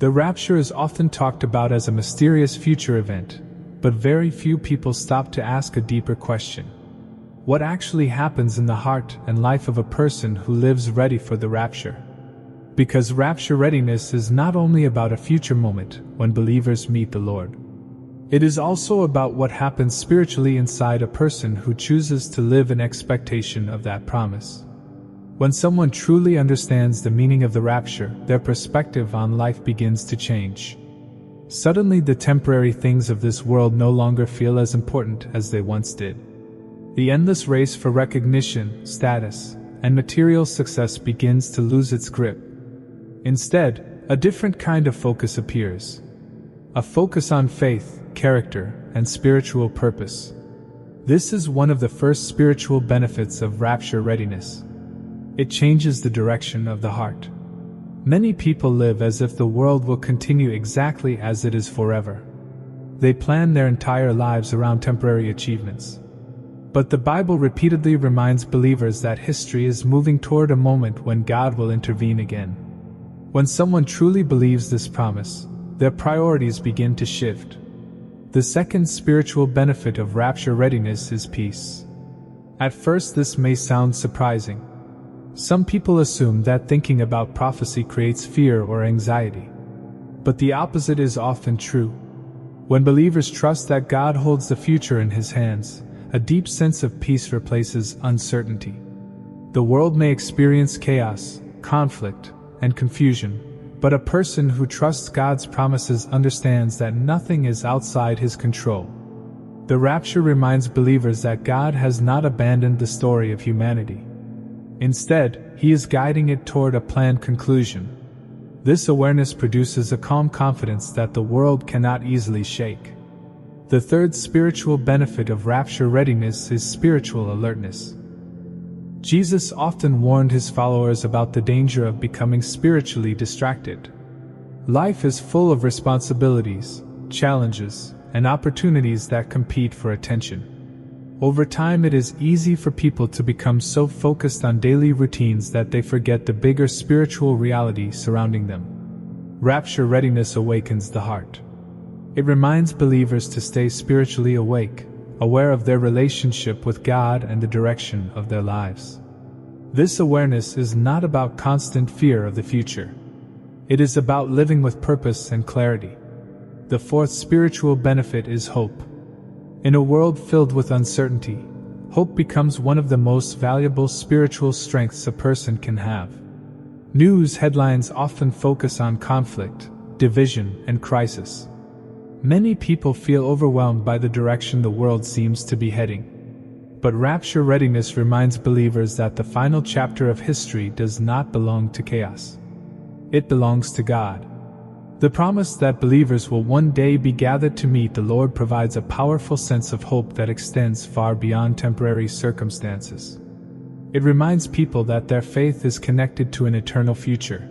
The rapture is often talked about as a mysterious future event, but very few people stop to ask a deeper question. What actually happens in the heart and life of a person who lives ready for the rapture? Because rapture readiness is not only about a future moment when believers meet the Lord. It is also about what happens spiritually inside a person who chooses to live in expectation of that promise. When someone truly understands the meaning of the rapture, their perspective on life begins to change. Suddenly, the temporary things of this world no longer feel as important as they once did. The endless race for recognition, status, and material success begins to lose its grip. Instead, a different kind of focus appears. A focus on faith, character, and spiritual purpose. This is one of the first spiritual benefits of rapture readiness. It changes the direction of the heart. Many people live as if the world will continue exactly as it is forever. They plan their entire lives around temporary achievements. But the Bible repeatedly reminds believers that history is moving toward a moment when God will intervene again. When someone truly believes this promise, their priorities begin to shift. The second spiritual benefit of rapture readiness is peace. At first, this may sound surprising. Some people assume that thinking about prophecy creates fear or anxiety. But the opposite is often true. When believers trust that God holds the future in His hands, a deep sense of peace replaces uncertainty. The world may experience chaos, conflict, and confusion, but a person who trusts God's promises understands that nothing is outside His control. The rapture reminds believers that God has not abandoned the story of humanity. Instead, He is guiding it toward a planned conclusion. This awareness produces a calm confidence that the world cannot easily shake. The third spiritual benefit of rapture readiness is spiritual alertness. Jesus often warned His followers about the danger of becoming spiritually distracted. Life is full of responsibilities, challenges, and opportunities that compete for attention. Over time, it is easy for people to become so focused on daily routines that they forget the bigger spiritual reality surrounding them. Rapture readiness awakens the heart. It reminds believers to stay spiritually awake, aware of their relationship with God and the direction of their lives. This awareness is not about constant fear of the future. It is about living with purpose and clarity. The fourth spiritual benefit is hope. In a world filled with uncertainty, hope becomes one of the most valuable spiritual strengths a person can have. News headlines often focus on conflict, division, and crisis. Many people feel overwhelmed by the direction the world seems to be heading. But rapture readiness reminds believers that the final chapter of history does not belong to chaos. It belongs to God. The promise that believers will one day be gathered to meet the Lord provides a powerful sense of hope that extends far beyond temporary circumstances. It reminds people that their faith is connected to an eternal future.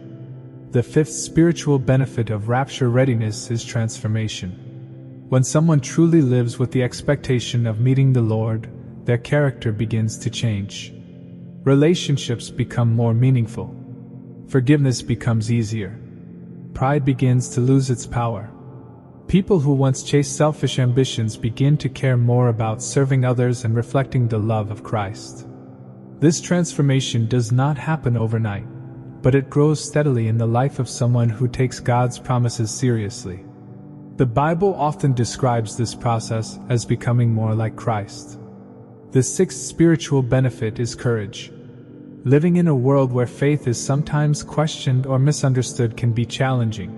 The fifth spiritual benefit of rapture readiness is transformation. When someone truly lives with the expectation of meeting the Lord, their character begins to change. Relationships become more meaningful. Forgiveness becomes easier. Pride begins to lose its power. People who once chased selfish ambitions begin to care more about serving others and reflecting the love of Christ. This transformation does not happen overnight, but it grows steadily in the life of someone who takes God's promises seriously. The Bible often describes this process as becoming more like Christ. The sixth spiritual benefit is courage. Living in a world where faith is sometimes questioned or misunderstood can be challenging.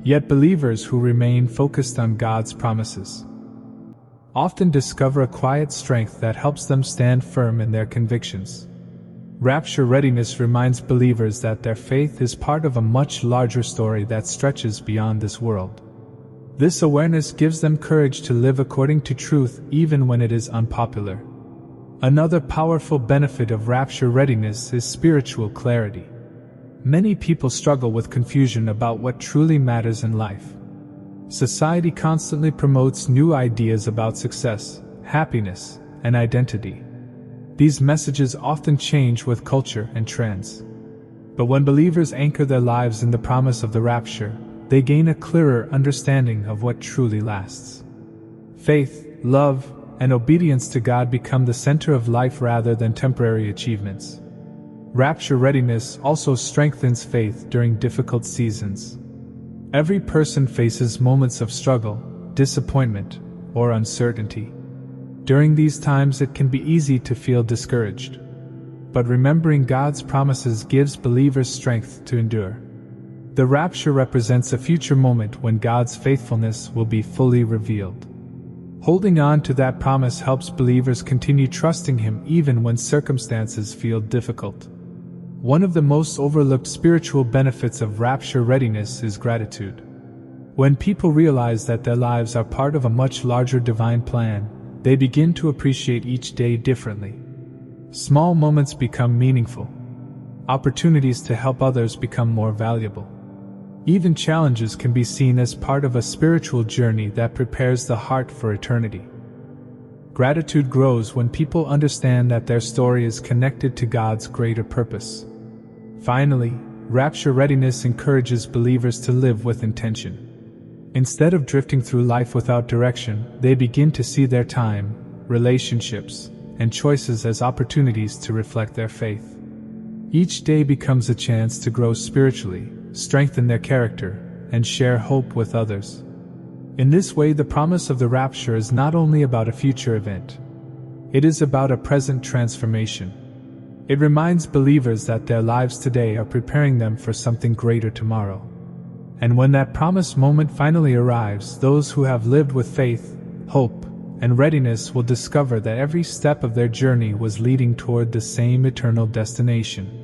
Yet believers who remain focused on God's promises often discover a quiet strength that helps them stand firm in their convictions. Rapture readiness reminds believers that their faith is part of a much larger story that stretches beyond this world. This awareness gives them courage to live according to truth even when it is unpopular. Another powerful benefit of rapture readiness is spiritual clarity. Many people struggle with confusion about what truly matters in life. Society constantly promotes new ideas about success, happiness, and identity. These messages often change with culture and trends. But when believers anchor their lives in the promise of the rapture, they gain a clearer understanding of what truly lasts. Faith, love, and obedience to God become the center of life rather than temporary achievements. Rapture readiness also strengthens faith during difficult seasons. Every person faces moments of struggle, disappointment, or uncertainty. During these times it can be easy to feel discouraged. But remembering God's promises gives believers strength to endure. The rapture represents a future moment when God's faithfulness will be fully revealed. Holding on to that promise helps believers continue trusting Him even when circumstances feel difficult. One of the most overlooked spiritual benefits of rapture readiness is gratitude. When people realize that their lives are part of a much larger divine plan, they begin to appreciate each day differently. Small moments become meaningful. Opportunities to help others become more valuable. Even challenges can be seen as part of a spiritual journey that prepares the heart for eternity. Gratitude grows when people understand that their story is connected to God's greater purpose. Finally, rapture readiness encourages believers to live with intention. Instead of drifting through life without direction, they begin to see their time, relationships, and choices as opportunities to reflect their faith. Each day becomes a chance to grow spiritually, strengthen their character, and share hope with others. In this way, the promise of the rapture is not only about a future event. It is about a present transformation. It reminds believers that their lives today are preparing them for something greater tomorrow. And when that promised moment finally arrives, those who have lived with faith, hope, and readiness will discover that every step of their journey was leading toward the same eternal destination.